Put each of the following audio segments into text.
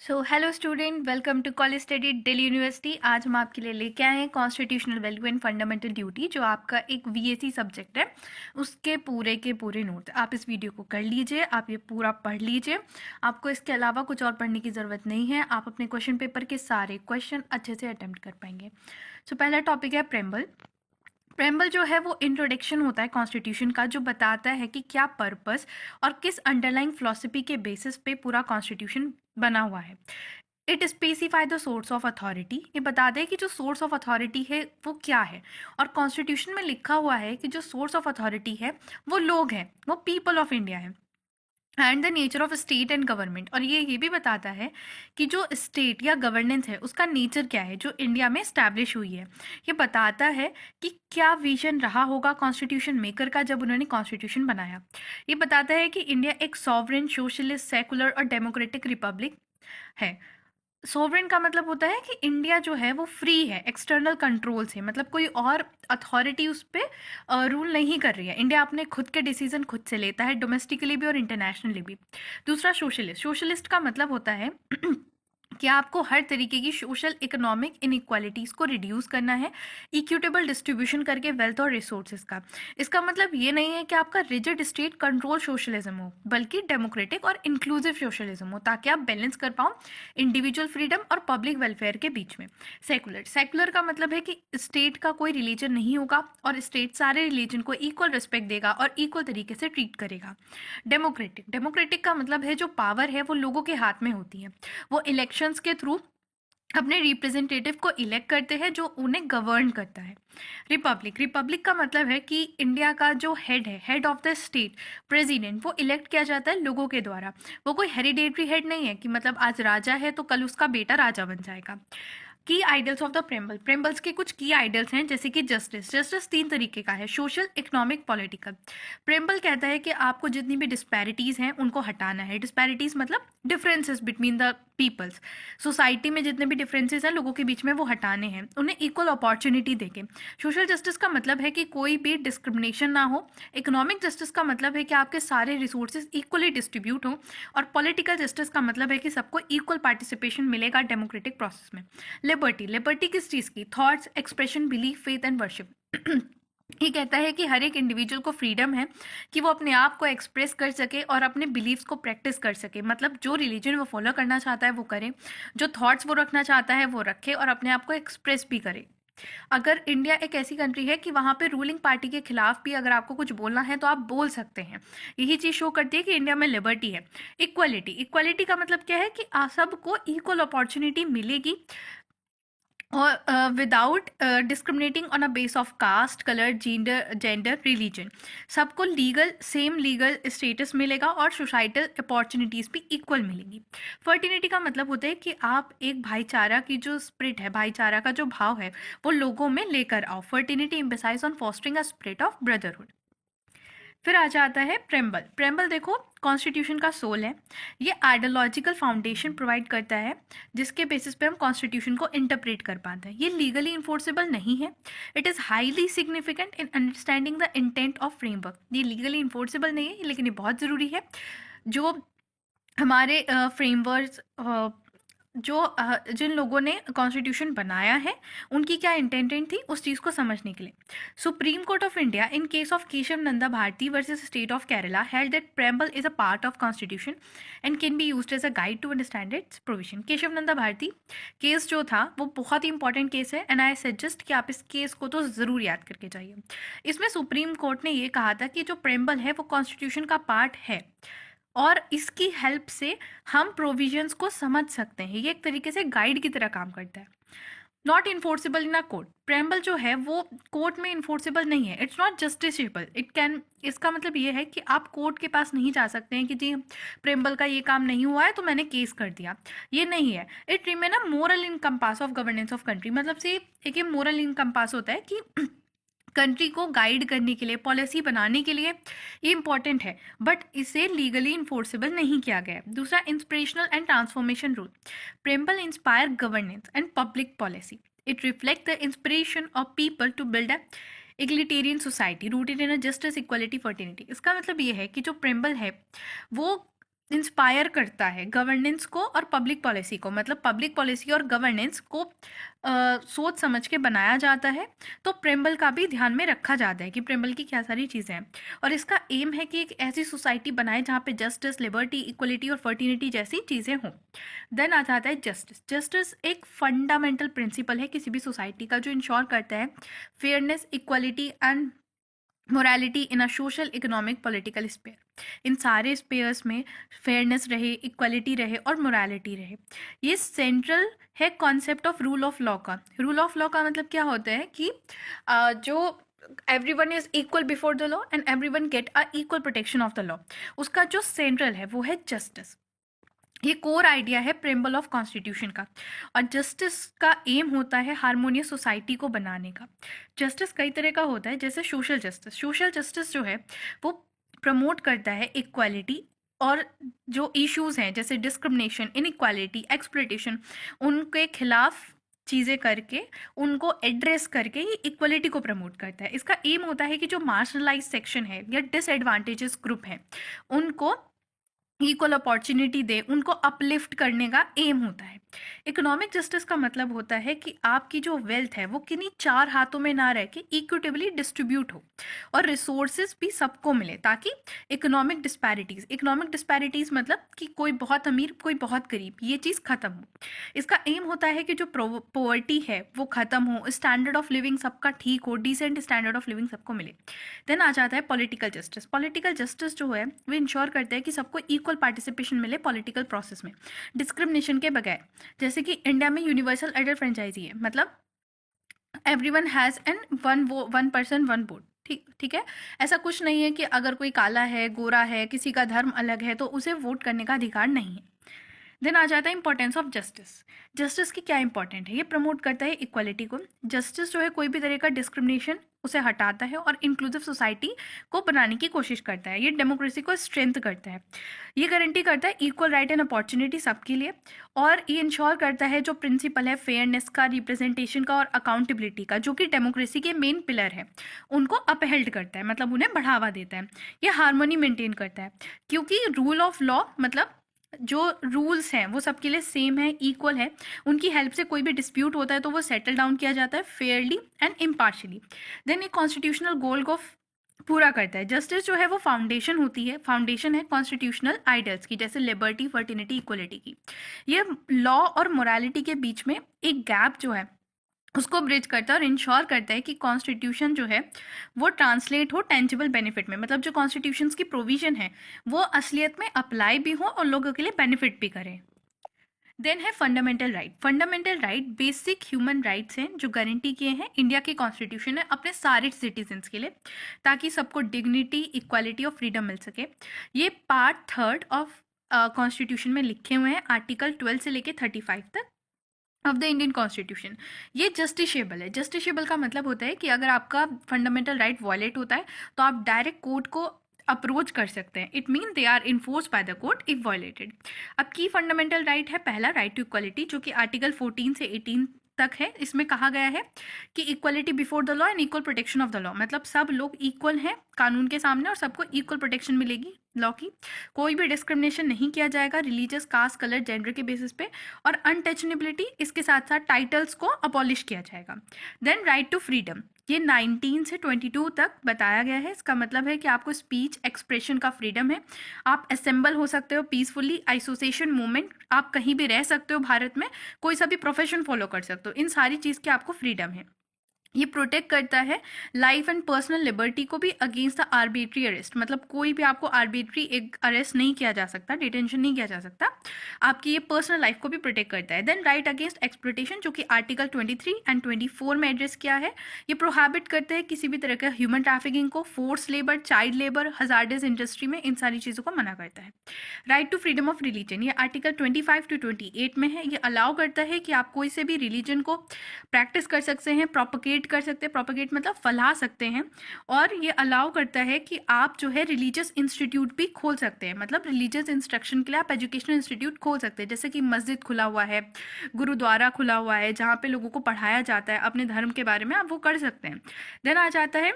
So hello student, welcome to college study Delhi university. आज हम आपके लिए लेके आए हैं constitutional value and fundamental duty, जो आपका एक वीएसी सब्जेक्ट है। उसके पूरे के पूरे नोट्स आप इस वीडियो को कर लीजिए, आप ये पूरा पढ़ लीजिए। आपको इसके अलावा कुछ और पढ़ने की ज़रूरत नहीं है। आप अपने क्वेश्चन पेपर के सारे क्वेश्चन अच्छे से अटेम्प्ट कर पाएंगे। सो पहला टॉपिक है प्रेम्बल। प्रेम्बल जो है वो इंट्रोडक्शन होता है कॉन्स्टिट्यूशन का, जो बताता है कि क्या पर्पस और किस अंडरलाइंग फिलॉसफी के बेसिस पे पूरा कॉन्स्टिट्यूशन बना हुआ है। It specify the source of authority, ये बता दे कि जो सोर्स ऑफ अथॉरिटी है वो क्या है। और कॉन्स्टिट्यूशन में लिखा हुआ है कि जो सोर्स ऑफ अथॉरिटी है वो लोग हैं, वो पीपल ऑफ इंडिया है। And the nature of state and government, और ये भी बताता है कि जो स्टेट या गवर्नेंस है उसका नेचर क्या है, जो इंडिया में स्टैब्लिश हुई है। ये बताता है कि क्या विजन रहा होगा कॉन्स्टिट्यूशन मेकर का जब उन्होंने कॉन्स्टिट्यूशन बनाया। ये बताता है कि इंडिया एक सॉवरेन, सोशलिस्ट, सेकुलर और डेमोक्रेटिक रिपब्लिक है। सोवरेन का मतलब होता है कि इंडिया जो है वो फ्री है एक्सटर्नल कंट्रोल से, मतलब कोई और अथॉरिटी उस पर रूल नहीं कर रही है। इंडिया अपने खुद के डिसीजन खुद से लेता है, डोमेस्टिकली भी और इंटरनेशनली भी। दूसरा सोशलिस्ट। सोशलिस्ट का मतलब होता है कि आपको हर तरीके की सोशल इकोनॉमिक इनइक्वालिटीज़ को रिड्यूस करना है, इक्विटेबल डिस्ट्रीब्यूशन करके वेल्थ और रिसोर्सेज का। इसका मतलब ये नहीं है कि आपका रिजिड स्टेट कंट्रोल सोशलिज्म हो, बल्कि डेमोक्रेटिक और इंक्लूसिव सोशलिज्म हो, ताकि आप बैलेंस कर पाओ इंडिविजुअल फ्रीडम और पब्लिक वेलफेयर के बीच में। सेकुलर। सेकुलर का मतलब है कि स्टेट का कोई रिलीजन नहीं होगा और स्टेट सारे रिलीजन को इक्वल रिस्पेक्ट देगा और इक्वल तरीके से ट्रीट करेगा। डेमोक्रेटिक। डेमोक्रेटिक का मतलब है जो पावर है वो लोगों के हाथ में होती है, वो इलेक्शंस के थ्रू अपने रिप्रेजेंटेटिव को इलेक्ट करते हैं जो उन्हें गवर्न करता है। रिपब्लिक। रिपब्लिक का मतलब है कि इंडिया का जो हेड है, head of the state, president, वो इलेक्ट किया जाता है लोगों के द्वारा। वो कोई हेरिडेटरी हेड नहीं है कि मतलब आज राजा है तो कल उसका बेटा राजा बन जाएगा। की आइडल्स ऑफ द प्रेम्बल। प्रेम्बल्स के कुछ की आइडल्स हैं, जैसे कि जस्टिस। जस्टिस तीन तरीके का है, सोशल, इकोनॉमिक, पॉलिटिकल। प्रेम्बल कहता है कि आपको जितनी भी डिस्पैरिटीज़ हैं उनको हटाना है। डिस्पैरिटीज़ मतलब differences between the peoples. Society में जितने भी डिफरेंसेस हैं लोगों के बीच में वो हटाने हैं, उन्हें इक्वल अपॉर्चुनिटी देके। सोशल जस्टिस का मतलब है कि कोई भी डिस्क्रिमिनेशन ना हो। इकोनॉमिक जस्टिस का मतलब है कि आपके सारे रिसोर्सेज इक्वली डिस्ट्रीब्यूट हों। और पॉलिटिकल जस्टिस का मतलब है कि सबको इक्वल पार्टिसिपेशन मिलेगा डेमोक्रेटिक प्रोसेस में। लिबर्टी। लिबर्टी किस चीज़ की? Thoughts, expression, belief, faith and worship. ये कहता है कि हर एक इंडिविजुअल को फ्रीडम है कि वो अपने आप को एक्सप्रेस कर सके और अपने बिलीव्स को प्रैक्टिस कर सके, मतलब जो रिलीजन वो फॉलो करना चाहता है वो करे, जो थॉट्स वो रखना चाहता है वो रखे और अपने आप को एक्सप्रेस भी करे। अगर इंडिया एक ऐसी कंट्री है कि वहाँ पे रूलिंग पार्टी के खिलाफ भी अगर आपको कुछ बोलना है तो आप बोल सकते हैं। यही चीज़ शो करती है कि इंडिया में लिबर्टी है। इक्वलिटी। इक्वलिटी का मतलब क्या है कि सबको इक्वल अपॉर्चुनिटी मिलेगी और without discriminating on a base of caste, colour, gender, religion. सबको लीगल, सेम लीगल स्टेटस मिलेगा और सोसाइटल अपॉर्चुनिटीज़ भी इक्वल मिलेंगी। फर्टिनिटी का मतलब होता है कि आप एक भाईचारा की जो स्पिरिट है, भाईचारा का जो भाव है वो लोगों में लेकर आओ। Fraternity emphasise on fostering a spirit of brotherhood. फिर आ जाता है प्रेम्बल। प्रेम्बल देखो कॉन्स्टिट्यूशन का सोल है। ये आइडियोलॉजिकल फाउंडेशन प्रोवाइड करता है जिसके बेसिस पे हम कॉन्स्टिट्यूशन को इंटरप्रेट कर पाते हैं। ये लीगली इन्फोर्सेबल नहीं है। It is highly significant in understanding the intent of framework. ये लीगली इन्फोर्सेबल नहीं है लेकिन ये बहुत ज़रूरी है। जो हमारे फ्रेमवर्क, जिन लोगों ने कॉन्स्टिट्यूशन बनाया है उनकी क्या इंटेंशन थी उस चीज़ को समझने के लिए। Supreme court of India in case of Keshav Nanda Bharati versus state of Kerala held that preamble is a part of constitution and can be used as a guide to understand its provision. Keshav Nanda Bharati case जो था वो बहुत ही इंपॉर्टेंट केस है and I suggest कि आप इस case को तो ज़रूर याद करके जाइए। इसमें सुप्रीम कोर्ट ने ये कहा था कि जो preamble है वो कॉन्स्टिट्यूशन का पार्ट है और इसकी हेल्प से हम प्रोविजंस को समझ सकते हैं। ये एक तरीके से गाइड की तरह काम करता है। Not enforceable in a court. Preamble जो है वो कोर्ट में इन्फोर्सेबल नहीं है। It's not justiciable. It can, इसका मतलब ये है कि आप कोर्ट के पास नहीं जा सकते हैं कि जी प्रेम्बल का ये काम नहीं हुआ है तो मैंने केस कर दिया, ये नहीं है। It remain a moral in compass of governance of country. मतलब से एक ये मोरल इन कंपास होता है कि कंट्री को गाइड करने के लिए, पॉलिसी बनाने के लिए ये इंपॉर्टेंट है, बट इसे लीगली इन्फोर्सेबल नहीं किया गया है। दूसरा, inspirational and transformation rule. Preamble inspire governance and public policy. It reflect the inspiration of people to build a egalitarian society rooted in a justice, equality, fraternity. इसका मतलब ये है कि जो प्रेम्बल है वो इंस्पायर करता है गवर्नेंस को और पब्लिक पॉलिसी को, मतलब पब्लिक पॉलिसी और गवर्नेंस को सोच समझ के बनाया जाता है। तो प्रेम्बल का भी ध्यान में रखा जाता है कि प्रेम्बल की क्या सारी चीज़ें हैं, और इसका एम है कि एक ऐसी सोसाइटी बनाए जहाँ पे जस्टिस, लिबर्टी, इक्वलिटी और फर्टिनिटी जैसी चीज़ें हों। देन आ जाता है जस्टिस। जस्टिस एक फंडामेंटल प्रिंसिपल है किसी भी सोसाइटी का, जो इंश्योर करता है fairness, equality and morality in a social, economic, political sphere. इन सारे स्पेयर्स में फेयरनेस रहे, इक्वलिटी रहे और मोरालिटी रहे। ये सेंट्रल है concept of rule of law का। रूल ऑफ लॉ का मतलब क्या होता है कि जो everyone is equal before the law and everyone get a equal protection of the law, उसका जो सेंट्रल है वो है जस्टिस। ये कोर आइडिया है प्रेम्बल ऑफ कॉन्स्टिट्यूशन का। और जस्टिस का एम होता है हार्मोनियस सोसाइटी को बनाने का। जस्टिस कई तरह का होता है, जैसे सोशल जस्टिस। सोशल जस्टिस जो है वो प्रमोट करता है इक्वालिटी, और जो इश्यूज हैं जैसे डिस्क्रिमिनेशन, इनइक्वालिटी, एक्सप्लॉयटेशन, उनके खिलाफ चीज़ें करके, उनको एड्रेस करके ये इक्वलिटी को प्रमोट करता है। इसका एम होता है कि जो मार्जिनलाइज सेक्शन है या डिसएडवांटेजेस ग्रुप हैं उनको इक्वल अपॉर्चुनिटी दे, उनको अपलिफ्ट करने का एम होता है। इकोनॉमिक जस्टिस का मतलब होता है कि आपकी जो वेल्थ है वो किन्हीं चार हाथों में ना रह के इक्विटेबली डिस्ट्रीब्यूट हो और रिसोर्सेज भी सबको मिले, ताकि इकोनॉमिक डिस्पैरिटीज मतलब कि कोई बहुत अमीर कोई बहुत गरीब, ये चीज़ खत्म हो। इसका एम होता है कि जो पॉवर्टी है वो खत्म हो, स्टैंडर्ड ऑफ लिविंग सबका ठीक हो, डिसेंट स्टैंडर्ड ऑफ लिविंग सबको मिले। देन आ जाता है पॉलिटिकल जस्टिस। पॉलिटिकल जस्टिस जो है वो इंश्योर करता है कि सबको इक्वल पार्टिसिपेशन मिले पॉलिटिकल प्रोसेस में, डिस्क्रिमिनेशन के बगैर। जैसे कि इंडिया में यूनिवर्सल एडल्ट फ्रेंचाइजी है, मतलब everyone has an one person one vote. ठीक है। ऐसा कुछ नहीं है कि अगर कोई काला है, गोरा है, किसी का धर्म अलग है तो उसे वोट करने का अधिकार नहीं है। देन आ जाता है इंपॉर्टेंस ऑफ जस्टिस। जस्टिस की क्या इंपॉर्टेंट है, ये प्रमोट करता है इक्वालिटी को। जस्टिस जो है कोई भी तरह का डिस्क्रिमिनेशन उसे हटाता है और इंक्लूसिव सोसाइटी को बनाने की कोशिश करता है। ये डेमोक्रेसी को स्ट्रेंथ करता है। ये गारंटी करता है इक्वल राइट एंड अपॉर्चुनिटी सबके लिए, और ये इंश्योर करता है जो प्रिंसिपल है फेयरनेस का, रिप्रेजेंटेशन का और अकाउंटेबिलिटी का, जो कि डेमोक्रेसी के मेन पिलर है, उनको अपहेल्ड करता है, मतलब उन्हें बढ़ावा देता है। ये हार्मोनी मेंटेन करता है, क्योंकि रूल ऑफ लॉ मतलब जो रूल्स हैं वो सबके लिए सेम है, इक्वल है। उनकी हेल्प से कोई भी डिस्प्यूट होता है तो वो सेटल डाउन किया जाता है फेयरली एंड इम्पार्शियली। देन एक कॉन्स्टिट्यूशनल गोल को पूरा करता है। जस्टिस जो है वो फाउंडेशन होती है, फाउंडेशन है कॉन्स्टिट्यूशनल आइडियल्स की, जैसे लिबर्टी, फर्टिनिटी, इक्वलिटी की। ये लॉ और मोरालिटी के बीच में एक गैप जो है उसको ब्रिज करता है और इंश्योर करता है कि कॉन्स्टिट्यूशन जो है वो ट्रांसलेट हो टेंजिबल बेनिफिट में, मतलब जो कॉन्स्टिट्यूशंस की प्रोविजन है वो असलियत में अप्लाई भी हो और लोगों के लिए बेनिफिट भी करें। देन है fundamental right. Fundamental right basic human rights हैं जो गारंटी किए हैं इंडिया के कॉन्स्टिट्यूशन ने अपने सारे सिटीजन्स के लिए, ताकि सबको डिग्निटी, इक्वालिटी और फ्रीडम मिल सके। ये पार्ट 3 ऑफ कॉन्स्टिट्यूशन में लिखे हुए हैं, आर्टिकल 12 से लेके 35 तक ऑफ द इंडियन कॉन्स्टिट्यूशन। ये जस्टिसेबल है। जस्टिसेबल का मतलब होता है कि अगर आपका फंडामेंटल राइट वायलेट होता है तो आप डायरेक्ट कोर्ट को अप्रोच कर सकते हैं। It mean they are enforce by the court if violated. अब की फंडामेंटल राइट है पहला, राइट टू इक्वालिटी, जो कि आर्टिकल 14 से 18 तक है। इसमें कहा गया है कि equality before the law and equal protection of the law, मतलब सब लोग इक्वल हैं कानून के सामने और सबको इक्वल प्रोटेक्शन मिलेगी लॉ की। कोई भी डिस्क्रिमिनेशन नहीं किया जाएगा रिलीजियस, कास्ट, कलर, जेंडर के बेसिस पे, और अनटचनेबिलिटी, इसके साथ साथ टाइटल्स को अबॉलिश किया जाएगा। देन राइट टू फ्रीडम, ये 19 से 22 तक बताया गया है। इसका मतलब है कि आपको स्पीच एक्सप्रेशन का फ्रीडम है, आप असेंबल हो सकते हो पीसफुली, एसोसिएशन मूवमेंट, आप कहीं भी रह सकते हो भारत में, कोई सा भी प्रोफेशन फॉलो कर सकते हो, इन सारी चीज़ की आपको फ्रीडम है। ये प्रोटेक्ट करता है लाइफ एंड पर्सनल लिबर्टी को भी अगेंस्ट द आर्बिट्री अरेस्ट, मतलब कोई भी आपको आर्बिट्री एक अरेस्ट नहीं किया जा सकता, डिटेंशन नहीं किया जा सकता, आपकी ये पर्सनल लाइफ को भी प्रोटेक्ट करता है। देन राइट अगेंस्ट एक्सप्लॉयटेशन, जो कि आर्टिकल 23 एंड 24 में एड्रेस किया है। ये प्रोहिबिट करते हैं किसी भी तरह का ह्यूमन ट्रैफिकिंग को, force labour, child labour, hazardous industry में, इन सारी चीज़ों को मना करता है। Right to freedom of religion, ये आर्टिकल 25 to 28 में है। ये अलाउ करता है कि आप कोई से भी रिलीजन को प्रैक्टिस कर सकते हैं, प्रोपोगेट कर सकते हैं, प्रोपोगेट मतलब फैला सकते हैं, और ये अलाउ करता है कि आप जो है रिलीजियस इंस्टीट्यूट भी खोल सकते हैं, मतलब रिलीजियस इंस्ट्रक्शन के लिए आप एजुकेशनल इंस्टीट्यूट खोल सकते हैं, जैसे कि मस्जिद खुला हुआ है, गुरुद्वारा खुला हुआ है, जहाँ पे लोगों को पढ़ाया जाता है अपने धर्म के बारे में, आप वो कर सकते हैं। देन आ जाता है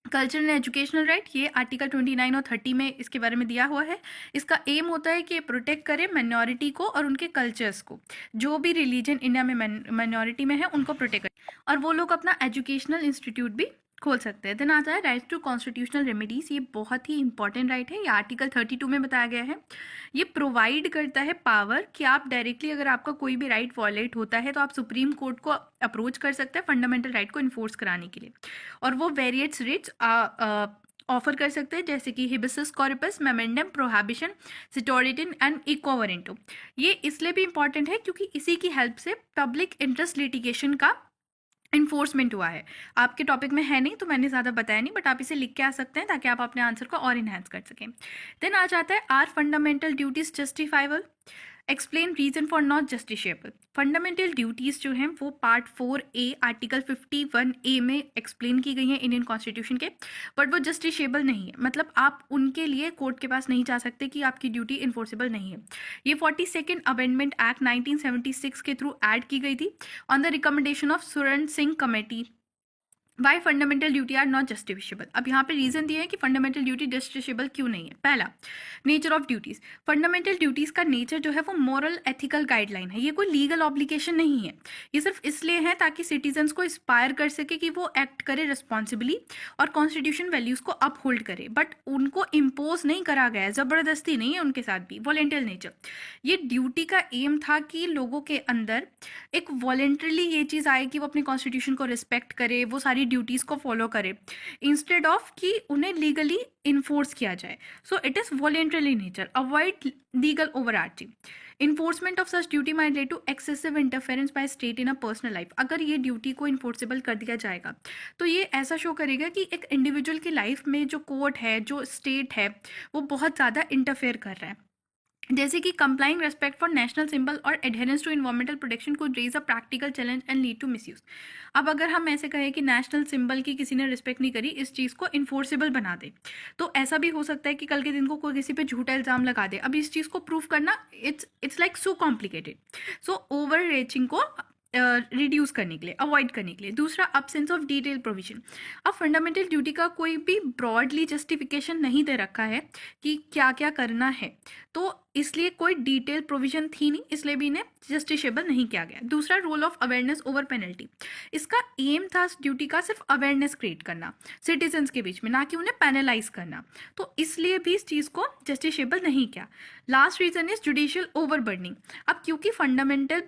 कल्चरल एंड एजुकेशनल राइट, ये आर्टिकल 29 और 30 में इसके बारे में दिया हुआ है। इसका एम होता है कि ये प्रोटेक्ट करे माइनॉरिटी को और उनके कल्चर्स को, जो भी रिलीजन इंडिया में माइनॉरिटी में है उनको प्रोटेक्ट करे, और वो लोग अपना एजुकेशनल इंस्टीट्यूट भी खोल सकते हैं। देन आता है राइट टू कॉन्स्टिट्यूशनल रेमेडीज, ये बहुत ही इंपॉर्टेंट राइट है, ये आर्टिकल 32 में बताया गया है। ये प्रोवाइड करता है पावर कि आप डायरेक्टली अगर आपका कोई भी राइट वॉयलेट होता है तो आप सुप्रीम कोर्ट को अप्रोच कर सकते हैं फंडामेंटल राइट को इन्फोर्स कराने के लिए, और वो वेरिएट्स रिट्स ऑफर कर सकते हैं, जैसे कि habeas corpus, mandamus, prohibition, certiorari and quo warranto. ये इसलिए भी इंपॉर्टेंट है क्योंकि इसी की हेल्प से पब्लिक इंटरेस्ट लिटिगेशन का इन्फोर्समेंट हुआ है। आपके टॉपिक में है नहीं तो मैंने ज़्यादा बताया नहीं, बट आप इसे लिख के आ सकते हैं ताकि आप अपने आंसर को और इन्हेंस कर सकें। देन आ जाता है are fundamental duties justifiable, explain reason for not justiciable. Fundamental duties जो हैं वो पार्ट 4A आर्टिकल 51A में एक्सप्लेन की गई हैं इंडियन कॉन्स्टिट्यूशन के, बट वो जस्टिशिएबल नहीं है, मतलब आप उनके लिए कोर्ट के पास नहीं जा सकते कि आपकी ड्यूटी इन्फोर्सेबल नहीं है। ये 42nd अमेंडमेंट एक्ट 1976 के थ्रू ऐड की गई थी on the recommendation of Swaran Singh committee. Why fundamental duty are not justiciable, अब यहाँ पे रीजन दिए हैं कि फंडामेंटल ड्यूटी जस्टिफिशेबल क्यों नहीं है। पहला, nature of duties, fundamental duties का नेचर जो है वो मॉरल एथिकल गाइडलाइन है, ये कोई लीगल ऑब्लिगेशन नहीं है। ये सिर्फ इसलिए है ताकि सिटीजन्स को इंस्पायर कर सके कि वो एक्ट करे रिस्पॉन्सिबली और कॉन्स्टिट्यूशन वैल्यूज को अपहोल्ड करे, बट उनको इम्पोज नहीं करा गया है, जबरदस्ती नहीं है उनके साथ भी, वॉलेंटियर नेचर। ये ड्यूटी का एम था कि लोगों के अंदर एक वॉलेंटरली ये चीज़ आए कि वो अपने कॉन्स्टिट्यूशन को रिस्पेक्ट करे, वो सारी ड्यूटीज़ को फॉलो करे, इंस्टेड ऑफ कि उन्हें लीगली इन्फोर्स किया जाए। So it is voluntarily nature, avoid legal overarching. Enforcement of such duty might lead to excessive interference by state in a personal life. अगर ये ड्यूटी को इन्फोर्सेबल कर दिया जाएगा तो ये ऐसा शो करेगा कि एक इंडिविजुअल की लाइफ में जो कोर्ट है, जो स्टेट है, वो बहुत ज़्यादा इंटरफेयर कर रहा है। जैसे कि complying respect for national symbol और एडहेरेंस टू इन्वायरमेंटल प्रोटेक्शन को raise a practical challenge and lead to misuse. अब अगर हम ऐसे कहें कि नेशनल सिंबल की किसी ने रिस्पेक्ट नहीं करी, इस चीज़ को इन्फोर्सेबल बना दे, तो ऐसा भी हो सकता है कि कल के दिन को कोई किसी पे झूठा इल्ज़ाम लगा दे। अब इस चीज़ को प्रूव करना it's like so complicated. So over reaching को रिड्यूस करने के लिए, अवॉइड करने के लिए। दूसरा, अब्सेंस ऑफ डिटेल प्रोविजन। अब फंडामेंटल ड्यूटी का कोई भी ब्रॉडली जस्टिफिकेशन नहीं दे रखा है कि क्या क्या करना है, तो इसलिए कोई डिटेल प्रोविजन थी नहीं, इसलिए भी इन्हें जस्टिशेबल नहीं किया गया। दूसरा, role of awareness over penalty. इसका एम था ड्यूटी का सिर्फ अवेयरनेस क्रिएट करना सिटीजन्स के बीच में, ना कि उन्हें पैनलाइज करना, तो इसलिए भी इस चीज़ को जस्टिशेबल नहीं किया। Last reason is judicial overburdening. अब क्योंकि फंडामेंटल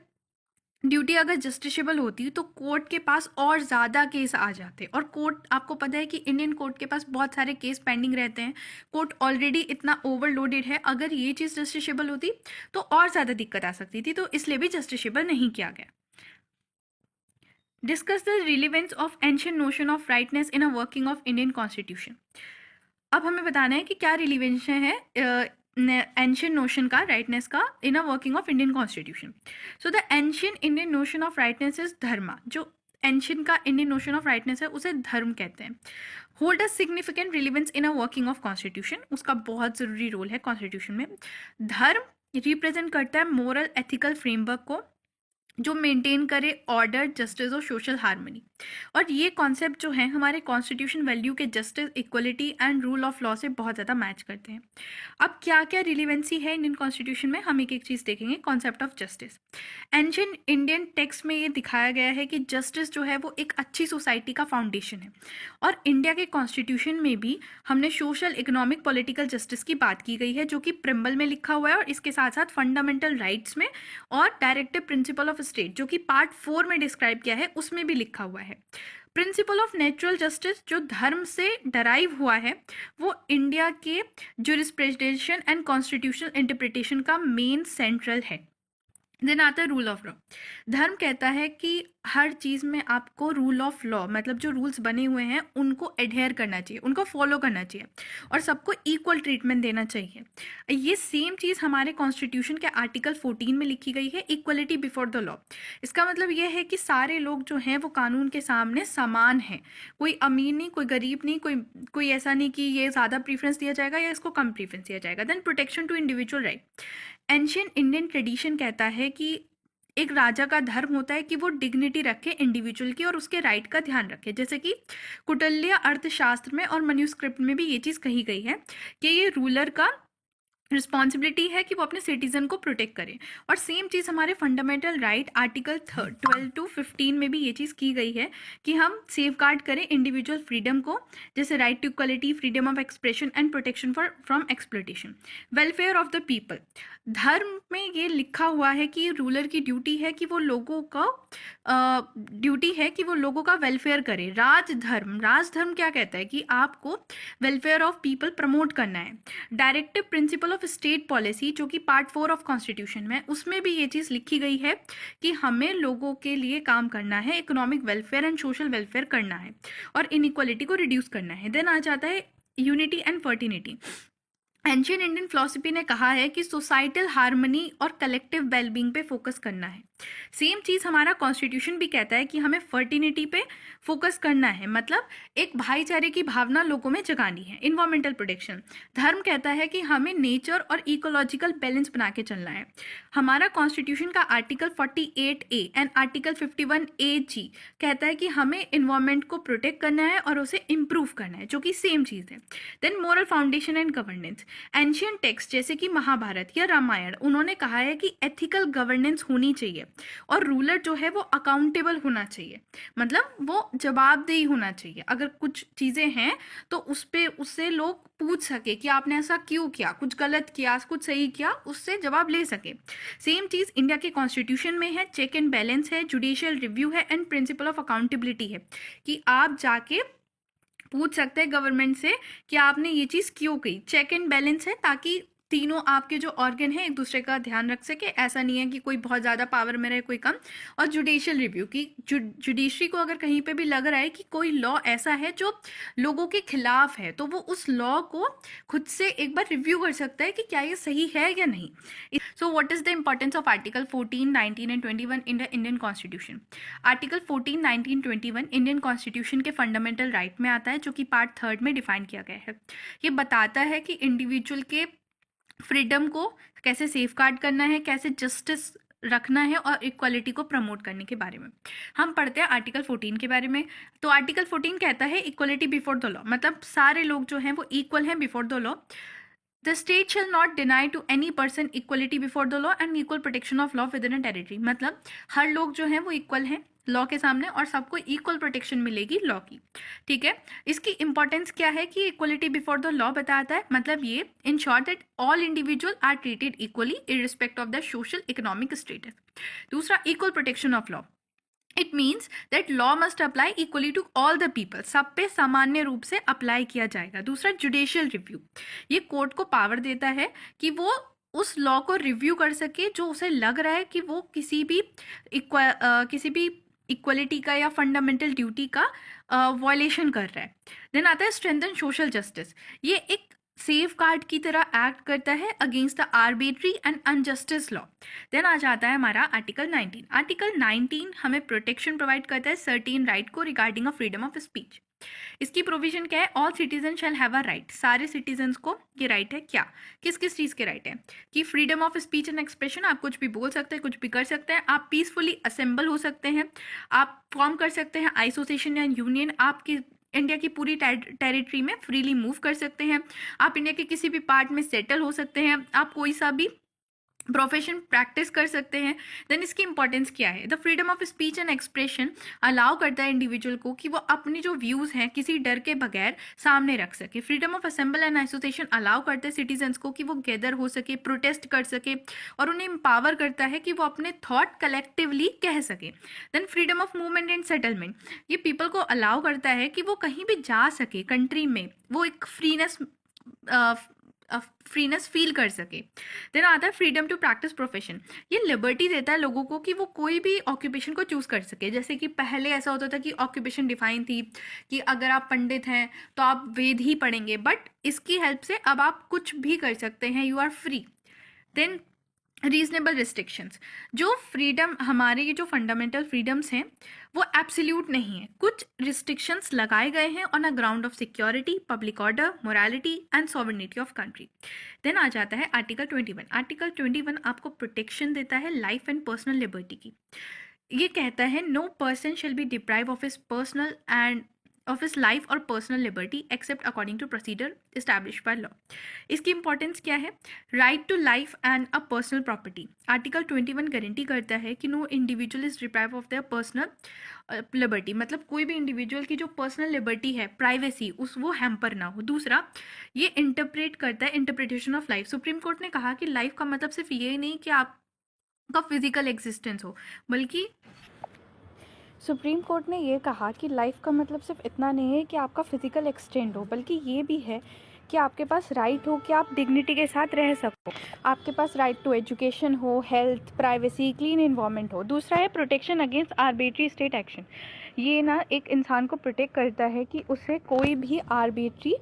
ड्यूटी अगर जस्टिशेबल होती तो कोर्ट के पास और ज़्यादा केस आ जाते, और कोर्ट, आपको पता है कि इंडियन कोर्ट के पास बहुत सारे केस पेंडिंग रहते हैं, कोर्ट ऑलरेडी इतना ओवरलोडेड है। अगर ये चीज़ जस्टिशेबल होती तो और ज़्यादा दिक्कत आ सकती थी, तो इसलिए भी जस्टिशेबल नहीं किया गया। Discuss the relevance of ancient notion of rightness in a working of Indian constitution. अब हमें बताना है कि क्या रिलेवेंशन है एंशियंट नोशन का, राइटनेस का, in a working of Indian constitution. So the ancient Indian notion of rightness is dharma. जो एंशियंट का इंडियन नोशन ऑफ राइटनेस है उसे धर्म कहते हैं। Hold a significant relevance in a working of constitution, उसका बहुत ज़रूरी रोल है कॉन्स्टिट्यूशन में। धर्म रिप्रेजेंट करता है मोरल एथिकल फ्रेमवर्क को जो मेंटेन करे ऑर्डर, जस्टिस और सोशल हार्मनी, और ये कॉन्सेप्ट जो है हमारे कॉन्स्टिट्यूशन वैल्यू के justice, equality and rule of law से बहुत ज़्यादा मैच करते हैं। अब क्या क्या रिलेवेंसी है इंडियन कॉन्स्टिट्यूशन में, हम एक एक चीज़ देखेंगे। Concept of justice, ancient Indian text में ये दिखाया गया है कि जस्टिस जो है वो एक अच्छी सोसाइटी का फाउंडेशन है, और इंडिया के कॉन्स्टिट्यूशन में भी हमने सोशल, इकोनॉमिक, पॉलिटिकल जस्टिस की बात की गई है, जो कि प्रिम्बल में लिखा हुआ है, और इसके साथ साथ फंडामेंटल राइट्स में और डायरेक्टिव प्रिंसिपल ऑफ स्टेट जो कि पार्ट 4 में डिस्क्राइब किया है उसमें भी लिखा हुआ है। प्रिंसिपल ऑफ नेचुरल जस्टिस जो धर्म से डराइव हुआ है, वो इंडिया के ज्यूरिस्प्रूडेंशियल एंड कॉन्स्टिट्यूशनल इंटरप्रिटेशन का मेन सेंट्रल है। देन आता है रूल ऑफ लॉ। धर्म कहता है कि हर चीज़ में आपको रूल ऑफ लॉ, मतलब जो रूल्स बने हुए हैं उनको एडहेयर करना चाहिए, उनको फॉलो करना चाहिए, और सबको इक्वल ट्रीटमेंट देना चाहिए। ये सेम चीज़ हमारे कॉन्स्टिट्यूशन के आर्टिकल 14 में लिखी गई है, इक्वलिटी बिफोर द लॉ। इसका मतलब ये है कि सारे लोग जो हैं वो कानून के सामने समान हैं, कोई अमीर नहीं, कोई गरीब नहीं, कोई ऐसा नहीं कि ये ज़्यादा प्रीफरेंस दिया जाएगा या इसको कम प्रीफरेंस दिया जाएगा। Then protection to individual right. Ancient Indian tradition कहता है कि एक राजा का धर्म होता है कि वो डिग्निटी रखे इंडिविजुअल की और उसके राइट का ध्यान रखे, जैसे कि कुटिल्य अर्थशास्त्र में और मन्यूस्क्रिप्ट में भी ये चीज़ कही गई है कि ये रूलर का रिस्पॉन्सिबिलिटी है कि वो अपने सिटीजन को प्रोटेक्ट करे। और सेम चीज़ हमारे फंडामेंटल राइट आर्टिकल 12 to 15 में भी ये चीज़ की गई है कि हम सेफ गार्ड करें इंडिविजुअल फ्रीडम को, जैसे right to equality, freedom of expression and protection for from exploitation, welfare of the people. धर्म में ये लिखा हुआ है कि रूलर की ड्यूटी है कि वो लोगों का वेलफेयर करे। राजधर्म क्या कहता है कि आपको वेलफेयर ऑफ पीपल प्रमोट करना है। Directive principle of state policy, जो कि पार्ट 4 ऑफ कॉन्स्टिट्यूशन में, उसमें भी ये चीज़ लिखी गई है कि हमें लोगों के लिए काम करना है, economic welfare and social welfare करना है और इनइक्वालिटी को रिड्यूस करना है। देन आ जाता है unity and fraternity. Ancient Indian philosophy ने कहा है कि सोसाइटल हार्मनी और कलेक्टिव वेलबींग पे फोकस करना है। सेम चीज़ हमारा कॉन्स्टिट्यूशन भी कहता है कि हमें फर्टिनिटी पे फोकस करना है, मतलब एक भाईचारे की भावना लोगों में जगानी है। इन्वायरमेंटल प्रोटेक्शन, धर्म कहता है कि हमें नेचर और इकोलॉजिकल बैलेंस बना के चलना है। हमारा कॉन्स्टिट्यूशन का article 48A and article 51AG कहता है कि हमें इन्वायरमेंट को प्रोटेक्ट करना है और उसे इम्प्रूव करना है, जो कि सेम चीज़ है। Then moral foundation and governance, ancient text जैसे कि महाभारत या रामायण, उन्होंने कहा है कि एथिकल गवर्नेंस होनी चाहिए और रूलर जो है वो अकाउंटेबल होना चाहिए, मतलब वो जवाबदेही होना चाहिए। अगर कुछ चीज़ें हैं तो उससे लोग पूछ सके कि आपने ऐसा क्यों किया, कुछ गलत किया, कुछ सही किया, उससे जवाब ले सके। सेम चीज़ इंडिया के कॉन्स्टिट्यूशन में है। चेक एंड बैलेंस है, जुडिशियल रिव्यू है एंड प्रिंसिपल ऑफ अकाउंटेबिलिटी है कि आप जाके पूछ सकते हैं गवर्नमेंट से कि आपने ये चीज़ क्यों की। चेक एंड बैलेंस है ताकि तीनों आपके जो ऑर्गन है एक दूसरे का ध्यान रख सके, ऐसा नहीं है कि कोई बहुत ज़्यादा पावर में रहे कोई कम। और जुडिशियल रिव्यू की जुडिशरी को अगर कहीं पे भी लग रहा है कि कोई लॉ ऐसा है जो लोगों के खिलाफ है तो वो उस लॉ को खुद से एक बार रिव्यू कर सकता है कि क्या ये सही है या नहीं। So what is the importance of article 14, 19 and 21 in the Indian constitution. Article 14, 19, 21 Indian constitution के फंडामेंटल राइट में आता है, जो कि पार्ट 3 में डिफाइन किया गया है। ये बताता है कि इंडिविजुअल के फ्रीडम को कैसे सेफगार्ड करना है, कैसे जस्टिस रखना है और इक्वालिटी को प्रमोट करने के बारे में। हम पढ़ते हैं आर्टिकल 14 के बारे में। तो आर्टिकल 14 कहता है इक्वलिटी बिफोर द लॉ, मतलब सारे लोग जो हैं वो इक्वल हैं before the law. The state shall not deny to any person equality before the law and equal protection of law within a territory, मतलब हर लोग जो हैं वो इक्वल हैं लॉ के सामने और सबको इक्वल प्रोटेक्शन मिलेगी लॉ की। ठीक है, इसकी इंपॉर्टेंस क्या है कि इक्वलिटी बिफोर द लॉ बताता है, मतलब ये in short that all individual are treated equally irrespective of the social economic status. दूसरा, equal protection of law, it means that law must apply equally to all the people, सब पे सामान्य रूप से अप्लाई किया जाएगा। दूसरा, जुडिशियल रिव्यू, ये कोर्ट को पावर देता है कि वो उस लॉ को रिव्यू कर सके जो उसे लग रहा है कि वो किसी भी इक्वलिटी का या फंडामेंटल ड्यूटी का वायलेशन कर रहा है। देन आता है स्ट्रेंथन सोशल जस्टिस, ये एक सेफ गार्ड की तरह एक्ट करता है against the arbitrary and injustice law. Then आ जाता है हमारा आर्टिकल 19। आर्टिकल 19 हमें प्रोटेक्शन प्रोवाइड करता है सर्टेन राइट को regarding a freedom of speech. इसकी प्रोविजन क्या है, all citizen shall have a right, सारे सिटीजन्स को ये राइट है। क्या, किस किस चीज़ के राइट है कि freedom of speech and expression, आप कुछ भी बोल सकते हैं, कुछ भी कर सकते हैं, आप पीसफुली असेंबल हो सकते हैं, आप फॉर्म कर सकते हैं एसोसिएशन या यूनियन, आपकी इंडिया की पूरी टेरिटरी में फ्रीली मूव कर सकते हैं, आप इंडिया के किसी भी पार्ट में सेटल हो सकते हैं, आप कोई सा भी प्रोफेशन प्रैक्टिस कर सकते हैं। देन इसकी इंपॉर्टेंस क्या है, the freedom of speech and expression allow करता है इंडिविजुअल को कि वो अपनी जो व्यूज़ हैं किसी डर के बगैर सामने रख सके। Freedom of assemble and association allow करता है सिटीजन्स को कि वो गैदर हो सके, प्रोटेस्ट कर सके और उन्हें एम्पावर करता है कि वो अपने थॉट कलेक्टिवली कह सके। Then freedom of movement and settlement, ये पीपल को अलाउ करता है कि वो कहीं भी जा सके कंट्री में, वो एक फ्रीनेस फील कर सके। देन आता है फ्रीडम टू प्रैक्टिस प्रोफेशन, ये लिबर्टी देता है लोगों को कि वो कोई भी ऑक्यूपेशन को चूज़ कर सके। जैसे कि पहले ऐसा होता था कि ऑक्यूपेशन डिफाइन थी कि अगर आप पंडित हैं तो आप वेद ही पढ़ेंगे, बट इसकी हेल्प से अब आप कुछ भी कर सकते हैं, you are free. Then reasonable restrictions, जो फ्रीडम हमारे ये जो फंडामेंटल फ्रीडम्स हैं वो एब्सोल्यूट नहीं है, कुछ रिस्ट्रिक्शंस लगाए गए हैं on a ground of security, public order, morality and sovereignty of country. Then आ जाता है आर्टिकल 21। आर्टिकल 21 आपको प्रोटेक्शन देता है लाइफ एंड पर्सनल लिबर्टी की। ये कहता है no person shall be deprive of his personal and of his life और personal liberty except according to procedure establish by law. इसकी इंपॉर्टेंस क्या है? Right to life and a personal property. Article 21 guarantee करता है कि no individual is deprive of their personal liberty, मतलब कोई भी इंडिविजुअल की जो पर्सनल लिबर्टी है, प्राइवेसी, उस वो हैम्पर ना हो। दूसरा, ये इंटरप्रेट करता है interpretation of life. Supreme court ने कहा कि लाइफ का मतलब सिर्फ ये नहीं कि आपका फिजिकल एग्जिस्टेंस हो, बल्कि सुप्रीम कोर्ट ने ये कहा कि लाइफ का मतलब सिर्फ इतना नहीं है कि आपका फिजिकल एक्सटेंड हो, बल्कि ये भी है कि आपके पास राइट हो कि आप डिग्निटी के साथ रह सको, आपके पास राइट टू एजुकेशन हो, हेल्थ, प्राइवेसी, क्लीन इन्वायरमेंट हो। दूसरा है protection against arbitrary state action. ये ना एक इंसान को प्रोटेक्ट करता है कि उसे कोई भी आर्बिट्री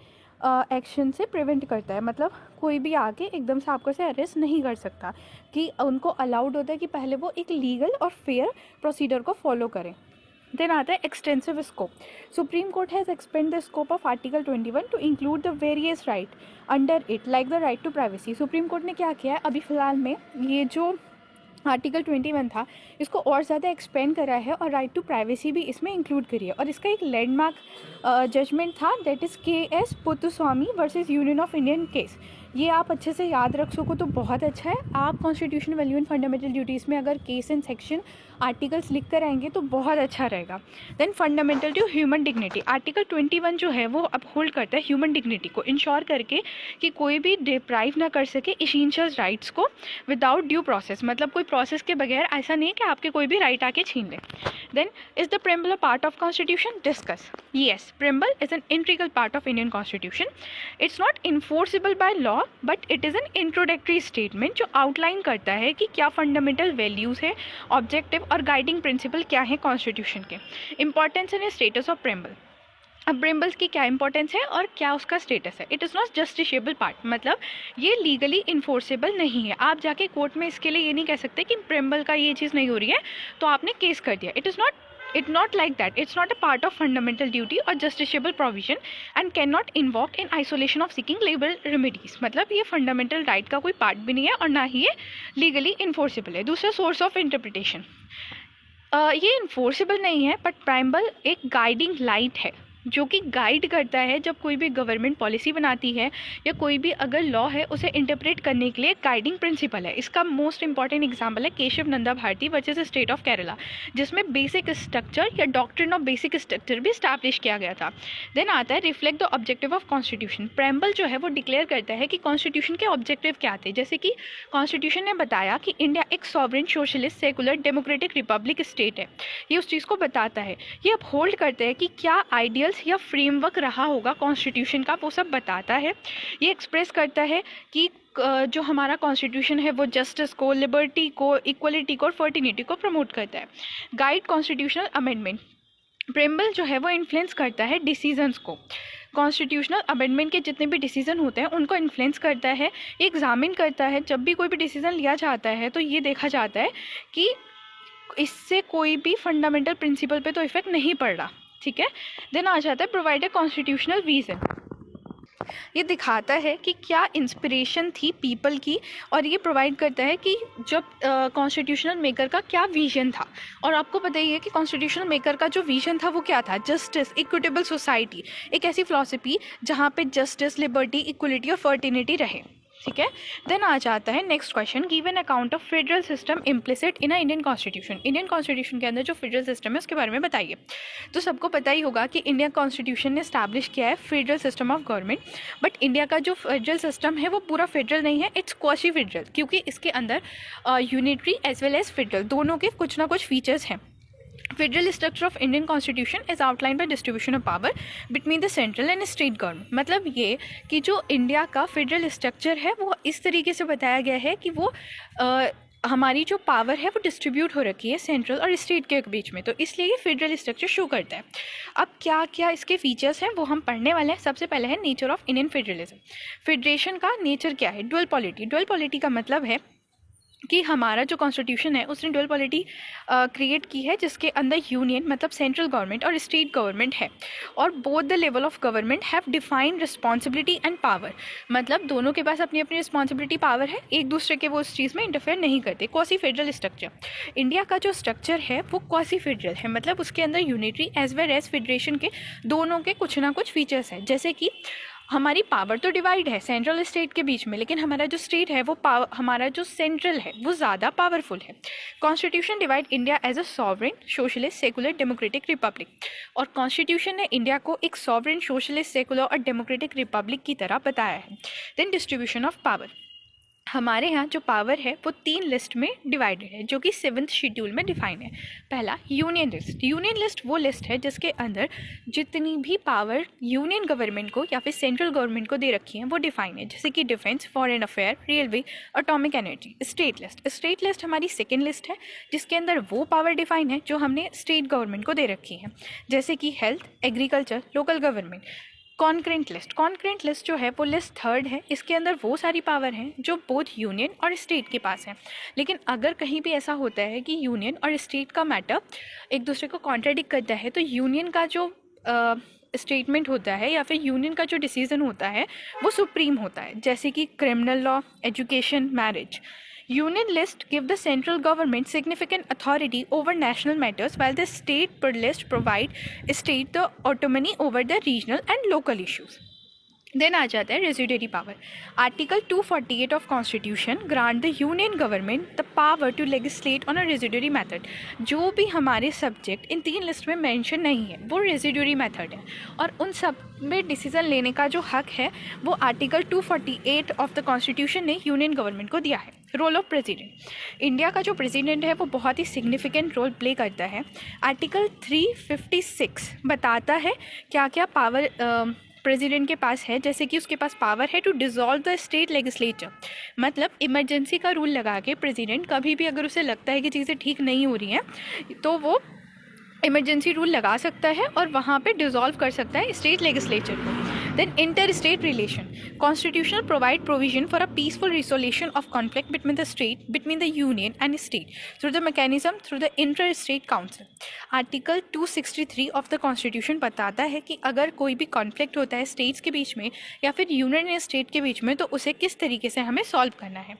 एक्शन से प्रिवेंट करता है, मतलब कोई भी आके एकदम से आपको से अरेस्ट नहीं कर सकता, कि उनको अलाउड होता है कि पहले वो एक लीगल और फेयर प्रोसीजर को फॉलो करें। देन आता है extensive scope. Supreme court has expand the scope of article 21 to include the various right under it like the right to privacy. Supreme court ने क्या किया है, अभी फ़िलहाल में ये जो आर्टिकल 21 था इसको और ज़्यादा एक्सपेंड करा है और राइट टू प्राइवेसी भी इसमें इंक्लूड करी है। और इसका एक लैंडमार्क जजमेंट था, that is KS Puttaswamy versus Union of Indian case. ये आप अच्छे से याद रख सको तो बहुत अच्छा है। आप constitution value and fundamental duties में अगर केस एंड सेक्शन आर्टिकल्स लिख कर आएंगे तो बहुत अच्छा रहेगा। Then fundamental to human dignity. Article 21 जो है वो अपहोल्ड करता है ह्यूमन डिग्निटी को, इंश्योर करके कि कोई भी डिप्राइव ना कर सके इसेंशियल राइट्स को विदाउट ड्यू प्रोसेस, मतलब कोई प्रोसेस के बगैर। ऐसा नहीं है कि आपके कोई भी राइट आके छीन ले। Then is the preamble a part of constitution? Discuss. Yes, preamble is an integral part of Indian constitution. It's not enforceable by law but it is an introductory statement जो आउटलाइन करता है कि क्या fundamental values है, objective और guiding principle क्या है constitution के। Importance and status of preamble. अब प्रेम्बल्स की क्या इंपॉर्टेंस है और क्या उसका स्टेटस है? It is not justiciable part, मतलब ये लीगली इन्फोर्सेबल नहीं है। आप जाके कोर्ट में इसके लिए ये नहीं कह सकते कि प्रेम्बल का ये चीज़ नहीं हो रही है तो आपने केस कर दिया। It is not like that. It's not a part of fundamental duty और justiciable provision and can not invoke in isolation of seeking legal remedies. मतलब ये फंडामेंटल राइट का कोई पार्ट भी नहीं है और ना ही ये लीगली इन्फोर्सेबल है। दूसरा, सोर्स ऑफ इंटरप्रिटेशन। ये इन्फोर्सेबल नहीं है बट प्रेम्बल एक गाइडिंग लाइट है जो कि गाइड करता है जब कोई भी गवर्नमेंट पॉलिसी बनाती है या कोई भी अगर लॉ है उसे इंटरप्रेट करने के लिए गाइडिंग प्रिंसिपल है। इसका मोस्ट इंपॉर्टेंट एग्जांपल है Keshav Nanda Bharati versus state of Kerala, जिसमें बेसिक स्ट्रक्चर या डॉक्ट्रिन ऑफ बेसिक स्ट्रक्चर भी स्टैब्लिश किया गया था। देन आता है reflect the objective of constitution. Preamble जो है वो डिक्लेयर करता है कि कॉन्स्टिट्यूशन के ऑब्जेक्टिव क्या थे, जैसे कि कॉन्स्टिट्यूशन ने बताया कि इंडिया एक sovereign socialist secular democratic Republic state है, ये उस चीज़ को बताता है। ये अपहोल्ड करता है कि क्या आइडियल्स या फ्रेमवर्क रहा होगा कॉन्स्टिट्यूशन का, वो सब बताता है। ये एक्सप्रेस करता है कि जो हमारा कॉन्स्टिट्यूशन है वो जस्टिस को, लिबर्टी को, इक्वलिटी को और फर्टिनिटी को प्रमोट करता है। Guide constitutional amendment. प्रेम्बल जो है वो इन्फ्लुएंस करता है डिसीजंस को। कॉन्स्टिट्यूशनल अमेंडमेंट के जितने भी डिसीजन होते हैं उनको इन्फ्लुएंस करता है, एग्जामिन करता है। जब भी कोई भी डिसीजन लिया जाता है तो ये देखा जाता है कि इससे कोई भी फंडामेंटल प्रिंसिपल पे तो इफेक्ट नहीं पड़ रहा, ठीक है। देन आ जाता है प्रोवाइड ए कॉन्स्टिट्यूशनल विजन। ये दिखाता है कि क्या इंस्पिरेशन थी पीपल की और ये प्रोवाइड करता है कि जब कॉन्स्टिट्यूशनल मेकर का क्या विजन था। और आपको पता ही है कि कॉन्स्टिट्यूशनल मेकर का जो विजन था वो क्या था, जस्टिस, इक्विटेबल सोसाइटी, एक ऐसी फिलॉसफी जहाँ पे जस्टिस, लिबर्टी, इक्वलिटी और फर्टिनिटी रहे, ठीक है। देन आ जाता है next question, give an account of federal system implicit in a Indian constitution. Indian constitution के अंदर जो फेडरल सिस्टम है उसके बारे में बताइए। तो सबको पता ही होगा कि इंडियन कॉन्स्टिट्यूशन ने स्टैब्लिश किया है federal system of government, but India का जो फेडरल सिस्टम है वो पूरा फेडरल नहीं है, इट्स क्वासी फेडरल, क्योंकि इसके अंदर unitary as well as federal दोनों के कुछ ना कुछ फीचर्स हैं। Federal structure of Indian constitution is outline by distribution of power between the central and state government. मतलब ये कि जो इंडिया का फेडरल स्ट्रक्चर है वो इस तरीके से बताया गया है कि वो हमारी जो पावर है वो डिस्ट्रीब्यूट हो रखी है सेंट्रल और स्टेट के बीच में, तो इसलिए ये फेडरल स्ट्रक्चर शो करता है। अब क्या क्या इसके फीचर्स हैं वो हम पढ़ने वाले हैं। सबसे पहले है nature of Indian federalism. Federation का नेचर क्या है? Dual polity. डुअल पॉलिटी का मतलब है कि हमारा जो कॉन्स्टिट्यूशन है उसने डुअल पॉलिटी क्रिएट की है, जिसके अंदर यूनियन मतलब सेंट्रल गवर्नमेंट और स्टेट गवर्नमेंट है, और both the level of government have defined responsibility and power, मतलब दोनों के पास अपनी अपनी रिस्पॉन्सिबिलिटी पावर है, एक दूसरे के वो उस चीज़ में इंटरफेयर नहीं करते। क्वासी फेडरल स्ट्रक्चर, इंडिया का जो स्ट्रक्चर है वो क्वासी फेडरल है, मतलब उसके अंदर unitary as well as federation के दोनों के कुछ ना कुछ फीचर्स हैं। जैसे कि हमारी पावर तो डिवाइड है सेंट्रल स्टेट के बीच में, लेकिन हमारा जो स्टेट है वो हमारा जो सेंट्रल है वो ज़्यादा पावरफुल है। Constitution divide India as a sovereign socialist secular democratic republic, और कॉन्स्टिट्यूशन ने इंडिया को एक सॉवरेन सोशलिस्ट सेकुलर और डेमोक्रेटिक रिपब्लिक की तरह बताया है। देन डिस्ट्रीब्यूशन ऑफ पावर, हमारे यहाँ जो पावर है वो 3 लिस्ट में डिवाइडेड है, जो कि 7th शेड्यूल में डिफाइन है। पहला यूनियन लिस्ट, यूनियन लिस्ट वो लिस्ट है जिसके अंदर जितनी भी पावर यूनियन गवर्नमेंट को या फिर सेंट्रल गवर्नमेंट को दे रखी है वो डिफाइन है, जैसे कि defence, foreign affair, railway, atomic energy. State list, state list हमारी सेकेंड लिस्ट है जिसके अंदर वो पावर डिफाइन है जो हमने स्टेट गवर्नमेंट को दे रखी है, जैसे कि health, agriculture, local government. Concurrent list, concurrent list जो है वो लिस्ट थर्ड है, इसके अंदर वो सारी पावर हैं जो बोथ यूनियन और स्टेट के पास हैं। लेकिन अगर कहीं भी ऐसा होता है कि यूनियन और स्टेट का मैटर एक दूसरे को कॉन्ट्राडिक्ट करता है, तो यूनियन का जो स्टेटमेंट होता है या फिर यूनियन का जो डिसीजन होता है वो सुप्रीम होता है, जैसे कि criminal law, education, marriage. Union list give the central government significant authority over national matters, while the state per list provide state the autonomy over the regional and local issues. Then आ जाता है residuary power. Article 248 of constitution grant the union government the power to legislate on a residuary method. जो भी हमारे subject in 3 list में mention नहीं है वो रेजिडरी मेथड है, और उन सब में डिसीजन लेने का जो हक है वो आर्टिकल 248 ऑफ द कॉन्स्टिट्यूशन ने यूनियन गवर्नमेंट को दिया है। रोल ऑफ प्रेसिडेंट, इंडिया का जो प्रेसिडेंट है वो बहुत ही सिग्निफिकेंट रोल प्ले करता है। आर्टिकल 356 बताता है क्या क्या पावर प्रेसिडेंट के पास है, जैसे कि उसके पास पावर है to dissolve the state legislature, मतलब इमरजेंसी का रूल लगा के प्रेसिडेंट कभी भी अगर उसे लगता है कि चीज़ें ठीक नहीं हो रही हैं तो वो इमरजेंसी रूल लगा सकता है और वहाँ पे डिसॉल्व कर सकता है स्टेट लेजिस्लेचर को। Then inter state relation, constitution provide provision for a peaceful resolution of conflict between the union and state through the mechanism through the inter state council. Article 263 of the constitution बताता है कि अगर कोई भी conflict होता है states के बीच में या फिर यूनियन एंड स्टेट के बीच में तो उसे किस तरीके से हमें सॉल्व करना है।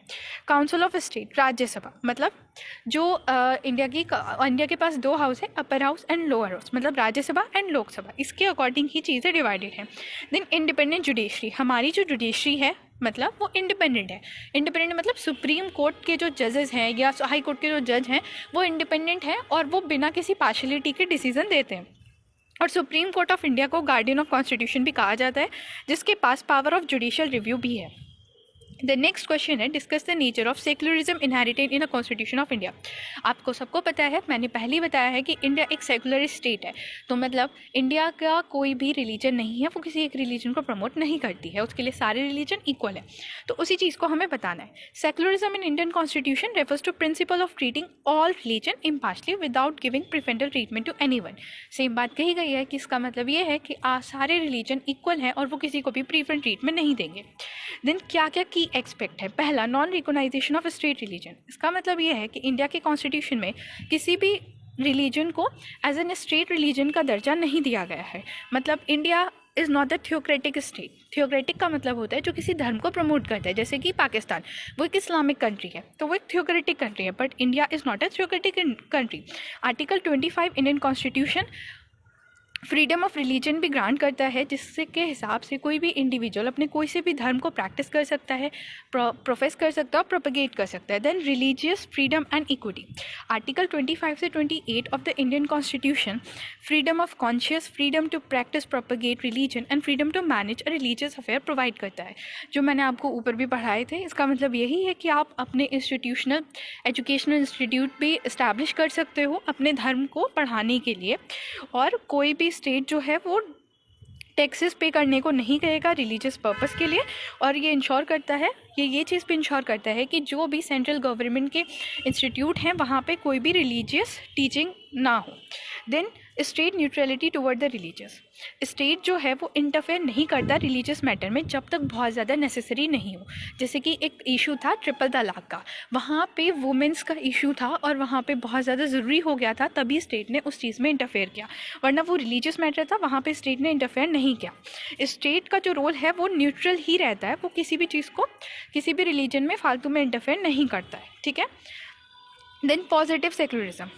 काउंसिल ऑफ स्टेट, राज्यसभा, मतलब जो इंडिया के पास 2 हाउस है, upper house and lower house, मतलब राज्यसभा एंड लोकसभा, इसके अकॉर्डिंग ही चीज़ें डिवाइडेड हैं। देन इंडिपेंडेंट जुडिशरी, हमारी जो जुडिशरी है मतलब वो इंडिपेंडेंट है। इंडिपेंडेंट मतलब सुप्रीम कोर्ट के जो जजेस हैं या हाई कोर्ट के जो जज हैं वो इंडिपेंडेंट हैं और वो बिना किसी पार्शलिटी के डिसीजन देते हैं। और सुप्रीम कोर्ट ऑफ इंडिया को गार्डियन ऑफ कॉन्स्टिट्यूशन भी कहा जाता है, जिसके पास पावर ऑफ जुडिशियल रिव्यू भी है। द नेक्स्ट क्वेश्चन है discuss the nature of secularism inherited in the constitution of India. आपको सबको पता है, मैंने पहले ही बताया है कि इंडिया एक सेकुलर स्टेट है, तो मतलब इंडिया का कोई भी रिलीजन नहीं है, वो किसी एक रिलीजन को प्रमोट नहीं करती है, उसके लिए सारे रिलीजन इक्वल है, तो उसी चीज़ को हमें बताना है। Secularism in Indian constitution refers to principle of treating all religion impartially without giving preferential treatment to anyone. Same बात कही गई है कि इसका मतलब ये है कि सारे रिलीजन इक्वल हैं और वो किसी को भी प्रीफरेंस ट्रीटमेंट नहीं देंगे। देन क्या क्या की एक्सपेक्ट है, पहला non recognization of state religion. इसका मतलब ये है कि इंडिया के कॉन्स्टिट्यूशन में किसी भी रिलीजन को एज एन स्टेट रिलीजन का दर्जा नहीं दिया गया है, मतलब India is not the theocratic state. Theocratic का मतलब होता है जो किसी धर्म को प्रमोट करता है, जैसे कि पाकिस्तान वो एक इस्लामिक कंट्री है तो वो एक थियोक्रेटिक कंट्री है, but India is not a theocratic country. Article 25 Indian constitution freedom of religion भी ग्रांट करता है, जिससे के हिसाब से कोई भी इंडिविजुअल अपने कोई से भी धर्म को प्रैक्टिस कर सकता है, प्रोफेस कर सकता है और प्रोपगेट कर सकता है। Then religious freedom and equity, article 25 से 28 of the Indian constitution freedom of conscious, freedom to practice propagate religion and freedom to manage a religious affair provide करता है। जो मैंने आपको ऊपर भी पढ़ाए थे, इसका मतलब यही है कि आप अपने इंस्टीट्यूशनल एजुकेशनल इंस्टीट्यूट भी इस्टेब्लिश कर सकते हो अपने धर्म को पढ़ाने के लिए, और कोई भी स्टेट जो है वो टैक्सेस पे करने को नहीं कहेगा रिलीजियस पर्पस के लिए, और ये इंश्योर करता है, ये चीज़ भी इंश्योर करता है कि जो भी सेंट्रल गवर्नमेंट के इंस्टीट्यूट हैं वहाँ पे कोई भी रिलीजियस टीचिंग ना हो। Then state neutrality toward the religious, state जो है वो इंटरफेयर नहीं करता रिलीजियस मैटर में जब तक बहुत ज़्यादा नेसेसरी नहीं हो। जैसे कि एक इशू था ट्रिपल तलाक का, वहाँ पे वुमेंस का इशू था और वहाँ पे बहुत ज़्यादा ज़रूरी हो गया था, तभी स्टेट ने उस चीज़ में इंटरफेयर किया, वरना वो रिलीजियस मैटर था, वहाँ पे स्टेट ने इंटरफेयर नहीं किया। स्टेट का जो रोल है वो न्यूट्रल ही रहता है, वो किसी भी चीज़ को, किसी भी रिलीजन में फालतू में इंटरफेयर नहीं करता है, ठीक है। देन पॉजिटिव सेक्युलरिज्म,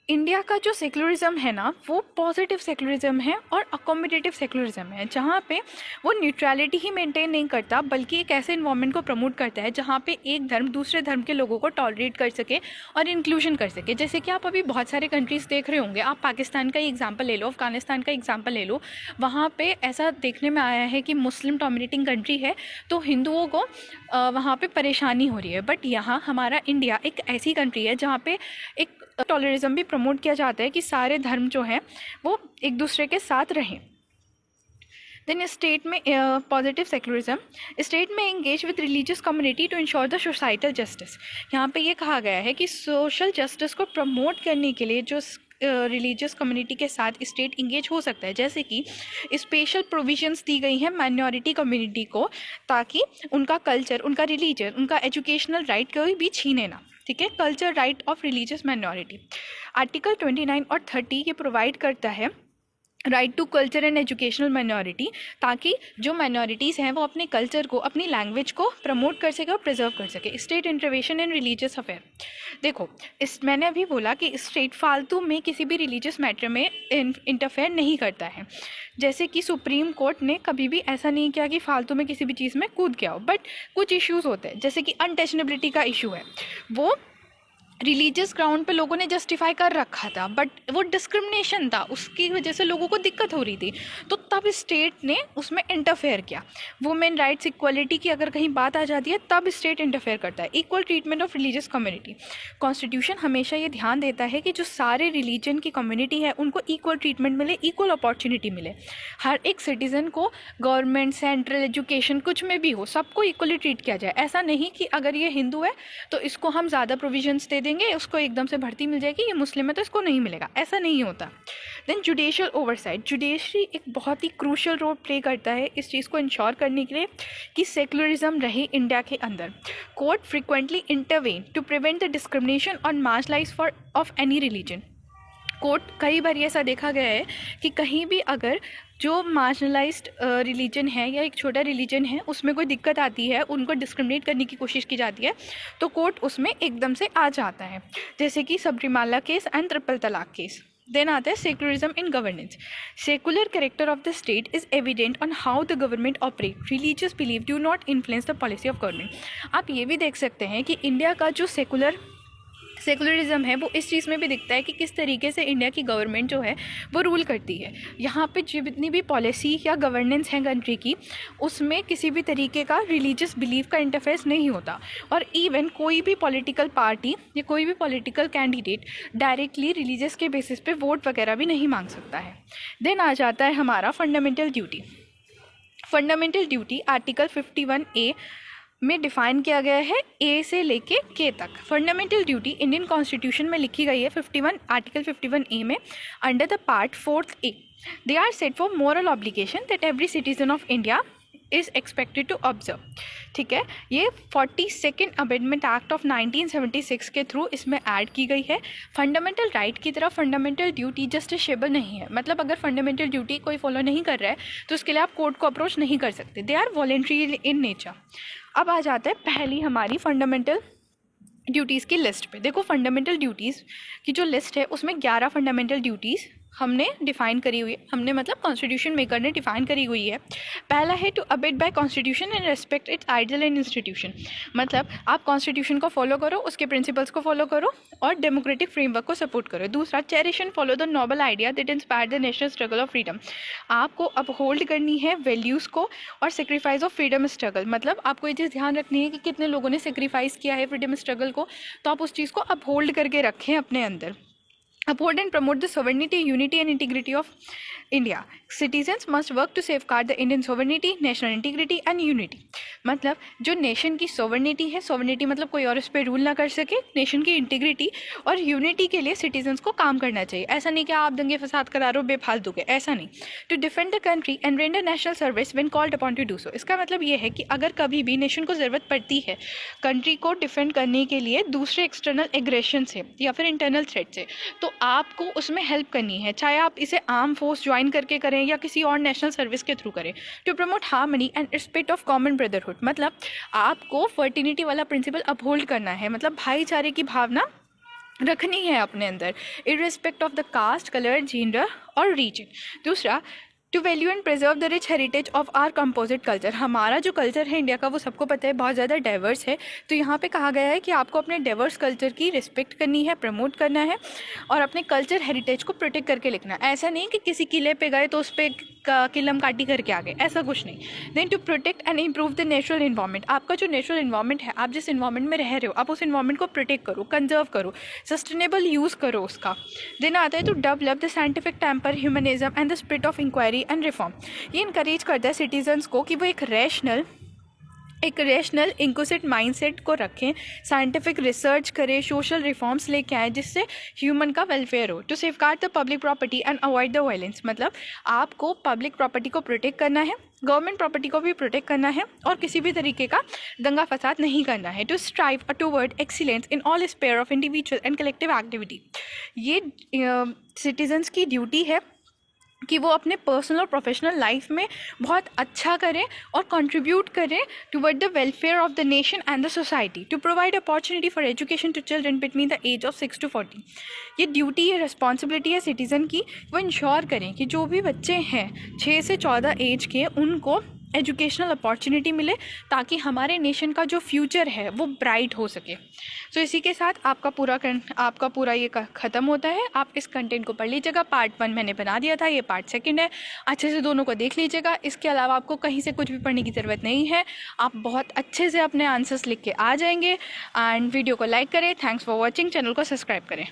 इंडिया का जो सेक्युलरिज्म है ना वो पॉजिटिव सेक्युलरिज्म है और अकोमोडेटिव सेक्युलरिज्म है, जहाँ पे वो न्यूट्रलिटी ही मेंटेन नहीं करता बल्कि एक ऐसे इन्वायरमेंट को प्रमोट करता है जहाँ पे एक धर्म दूसरे धर्म के लोगों को टॉलरेट कर सके और इंक्लूजन कर सके। जैसे कि आप अभी बहुत सारे कंट्रीज़ देख रहे होंगे, आप पाकिस्तान का ही एग्जाम्पल ले लो, अफगानिस्तान का एग्जाम्पल ले लो, वहाँ पर ऐसा देखने में आया है कि मुस्लिम डोमिनेटिंग कंट्री है तो हिंदुओं को वहाँ पर परेशानी हो रही है, बट यहाँ हमारा इंडिया एक ऐसी कंट्री है जहाँ पे एक टॉलरिज्म भी प्रमोट किया जाता है कि सारे धर्म जो हैं वो एक दूसरे के साथ रहें। देन स्टेट में पॉजिटिव सेक्युलरिज्म, स्टेट में engage with religious community to ensure the societal justice, यहाँ पे ये कहा गया है कि सोशल जस्टिस को प्रमोट करने के लिए जो रिलीजियस कम्युनिटी के साथ स्टेट इंगेज हो सकता है, जैसे कि स्पेशल प्रोविजंस दी गई हैं माइनॉरिटी कम्युनिटी को ताकि उनका कल्चर, उनका रिलीजन, उनका एजुकेशनल राइट कोई भी छीने ना, ठीक है। Culture right of religious minority, article 29 और 30 ये प्रोवाइड करता है right to culture and educational minority, ताकि जो माइनॉरिटीज़ हैं वो अपने कल्चर को, अपनी लैंग्वेज को प्रमोट कर सके और प्रिजर्व कर सके। स्टेट इंटरवेंशन इन रिलीजियस अफेयर, देखो मैंने अभी बोला कि स्टेट फालतू में किसी भी रिलीजियस मैटर में इंटरफेयर नहीं करता है। जैसे कि सुप्रीम कोर्ट ने कभी भी ऐसा नहीं किया कि फालतू में किसी भी चीज़ में कूद गया हो, बट कुछ इश्यूज़ होते हैं, जैसे कि अनटचनेबिलिटी का इशू है, वो रिलीजियस ग्राउंड पे लोगों ने जस्टिफाई कर रखा था, बट वो डिस्क्रिमिनेशन था, उसकी वजह से लोगों को दिक्कत हो रही थी, तो तब स्टेट ने उसमें इंटरफेयर किया। वुमेन राइट्स इक्वलिटी की अगर कहीं बात आ जाती है तब स्टेट इंटरफेयर करता है। Equal treatment of religious community, constitution हमेशा ये ध्यान देता है कि जो सारे रिलीजन की कम्युनिटी है उनको इक्वल ट्रीटमेंट मिले, इक्वल अपॉर्चुनिटी मिले। हर एक सिटीज़न को गवर्नमेंट, सेंट्रल, एजुकेशन कुछ में भी हो, सबको इक्वली ट्रीट किया जाए। ऐसा नहीं कि अगर ये हिंदू है तो इसको हम ज़्यादा प्रोविजंस दे देंगे, उसको एकदम से भर्ती मिल जाएगी, ये मुस्लिम है तो इसको नहीं मिलेगा, ऐसा नहीं होता। देन जुडिशियल ओवरसाइट, जुडिशरी एक बहुत ही क्रूशियल रोल प्ले करता है इस चीज़ को इंश्योर करने के लिए कि सेक्युलरिज्म रहे इंडिया के अंदर। Court frequently intervene to prevent the discrimination on marginalise for of any religion. Court कई बार ऐसा देखा गया है कि कहीं भी अगर जो मार्जिनलाइज्ड रिलीजन है या एक छोटा रिलीजन है उसमें कोई दिक्कत आती है, उनको डिस्क्रिमिनेट करने की कोशिश की जाती है, तो कोर्ट उसमें एकदम से आ जाता है, जैसे कि सबरीमाला केस एंड ट्रिपल तलाक केस। देन आता है secularism in governance, secular character of the state is evident on how the government operate, religious belief do not influence the policy of government. आप ये भी देख सकते हैं कि इंडिया का जो सेकुलरिज्म है वो इस चीज़ में भी दिखता है कि किस तरीके से इंडिया की गवर्नमेंट जो है वो रूल करती है। यहाँ पे जितनी भी पॉलिसी या गवर्नेंस है कंट्री की, उसमें किसी भी तरीके का रिलीजियस बिलीफ का इंटरफेरेंस नहीं होता, और इवन कोई भी पॉलिटिकल पार्टी या कोई भी पॉलिटिकल कैंडिडेट डायरेक्टली रिलीजियस के बेसिस पे वोट वगैरह भी नहीं मांग सकता है। देन आ जाता है हमारा fundamental duty. Fundamental duty article 51A में डिफाइन किया गया है ए से लेके के तक। फंडामेंटल ड्यूटी इंडियन कॉन्स्टिट्यूशन में लिखी गई है 51 आर्टिकल 51A में under the part 4A। They are set for moral obligation that every citizen of India is expected to observe. ठीक है, ये 42nd अमेंडमेंट एक्ट ऑफ 1976 के थ्रू इसमें ऐड की गई है। फंडामेंटल राइट की तरह फंडामेंटल ड्यूटी जस्टिसेबल नहीं है, मतलब अगर फंडामेंटल ड्यूटी कोई फॉलो नहीं कर रहा है तो उसके लिए आप कोर्ट को अप्रोच नहीं कर सकते, they are voluntary in nature. अब आ जाता है पहली हमारी फंडामेंटल ड्यूटीज़ की लिस्ट पे। देखो फंडामेंटल ड्यूटीज़ की जो लिस्ट है उसमें 11 फंडामेंटल ड्यूटीज़ हमने डिफ़ाइन करी हुई है, हमने मतलब कॉन्स्टिट्यूशन मेकर ने डिफ़ाइन करी हुई है। पहला है to abide by constitution and respect its ideal and institution, मतलब आप कॉन्स्टिट्यूशन को फॉलो करो, उसके प्रिंसिपल्स को फॉलो करो और डेमोक्रेटिक फ्रेमवर्क को सपोर्ट करो। दूसरा, cherish and follow the noble idea that inspire the national struggle of freedom, आपको अपहोल्ड करनी है वैल्यूज़ को और सेक्रीफाइस ऑफ फ्रीडम स्ट्रगल, मतलब आपको ये चीज़ ध्यान रखनी है कि कितने लोगों ने सेक्रीफाइस किया है फ्रीडम स्ट्रगल को, तो आप उस चीज़ को अपहोल्ड करके रखें अपने अंदर। uphold and promote the sovereignty, unity and integrity of India. Citizens must work to safeguard the Indian sovereignty, national integrity and unity. मतलब जो नेशन की सोवर्निटी है, सोवर्निटी मतलब कोई और इस पर रूल ना कर सके, नेशन की इंटीग्रिटी और यूनिटी के लिए सिटीजन्स को काम करना चाहिए। ऐसा नहीं कि आप दंगे फसाद करा रहे हो बेफालतू के, ऐसा नहीं। To defend the country and render national service when called upon to do so. इसका मतलब ये है कि अगर कभी भी नेशन को ज़रूरत पड़ती है कंट्री को डिफेंड करने के लिए दूसरे एक्सटर्नल एग्रेशन से या फिर इंटरनल थ्रेट से, तो आपको उसमें हेल्प करनी है, चाहे आप इसे आर्म फोर्स ज्वाइन करके करें या किसी और नेशनल सर्विस के थ्रू करें। To promote harmony and respect of common brotherhood, मतलब आपको फर्टिनिटी वाला प्रिंसिपल अपहोल्ड करना है, मतलब भाईचारे की भावना रखनी है अपने अंदर, irrespective of the caste, colour, gender और रीजन। दूसरा, to value and preserve the rich heritage of our composite culture. हमारा जो कल्चर है इंडिया का वो सबको पता है बहुत ज़्यादा डाइवर्स है, तो यहाँ पे कहा गया है कि आपको अपने डाइवर्स कल्चर की रिस्पेक्ट करनी है, प्रमोट करना है और अपने कल्चर हेरिटेज को प्रोटेक्ट करके लिखना है। ऐसा नहीं कि किसी किले पे गए तो उस पर किलम काटी करके आ गए, ऐसा कुछ नहीं। Then to protect and improve the natural environment. आपका जो नेचुरल इन्वायरमेंट है, आप जिस इन्वायरमेंट में रह रहे हो, आप उस इन्वायरमेंट को प्रोटेक्ट करो, कंजर्व करो, सस्टेनेबल यूज़ करो उसका। देन आता है to develop the scientific temper, humanism and the spirit of inquiry and reform. ये इनकरेज करता है सिटीजन्स को कि वो एक रेशनल इंक्लूसिव माइंडसेट को रखें, साइंटिफिक रिसर्च करें, सोशल रिफॉर्म्स लेके आए जिससे ह्यूमन का वेलफेयर हो। To safeguard the public property and avoid the violence, मतलब आपको पब्लिक प्रॉपर्टी को प्रोटेक्ट करना है, गवर्नमेंट प्रॉपर्टी को भी प्रोटेक्ट करना है और किसी भी तरीके का दंगा फसाद नहीं करना है। To strive toward excellence in all sphere of individual and collective activity. ये सिटीजन्स की ड्यूटी है कि वो अपने पर्सनल और प्रोफेशनल लाइफ में बहुत अच्छा करें और कंट्रीब्यूट करें toward the welfare of the nation and the society. To provide opportunity for education to children between the age of 6 to 14। ये ड्यूटी है, रिस्पॉन्सिबिलिटी है सिटीज़न की, वो इंश्योर करें कि जो भी बच्चे हैं 6 से 14 एज के उनको एजुकेशनल अपॉर्चुनिटी मिले ताकि हमारे नेशन का जो फ्यूचर है वो ब्राइट हो सके। सो इसी के साथ आपका पूरा ये ख़त्म होता है। आप इस कंटेंट को पढ़ लीजिएगा। पार्ट 1 मैंने बना दिया था, ये पार्ट 2 है, अच्छे से दोनों को देख लीजिएगा। इसके अलावा आपको कहीं से कुछ भी पढ़ने की ज़रूरत नहीं है, आप बहुत अच्छे से अपने आंसर्स लिख के आ जाएंगे। एंड वीडियो को लाइक करें। Thanks for watching. चैनल को सब्सक्राइब करें।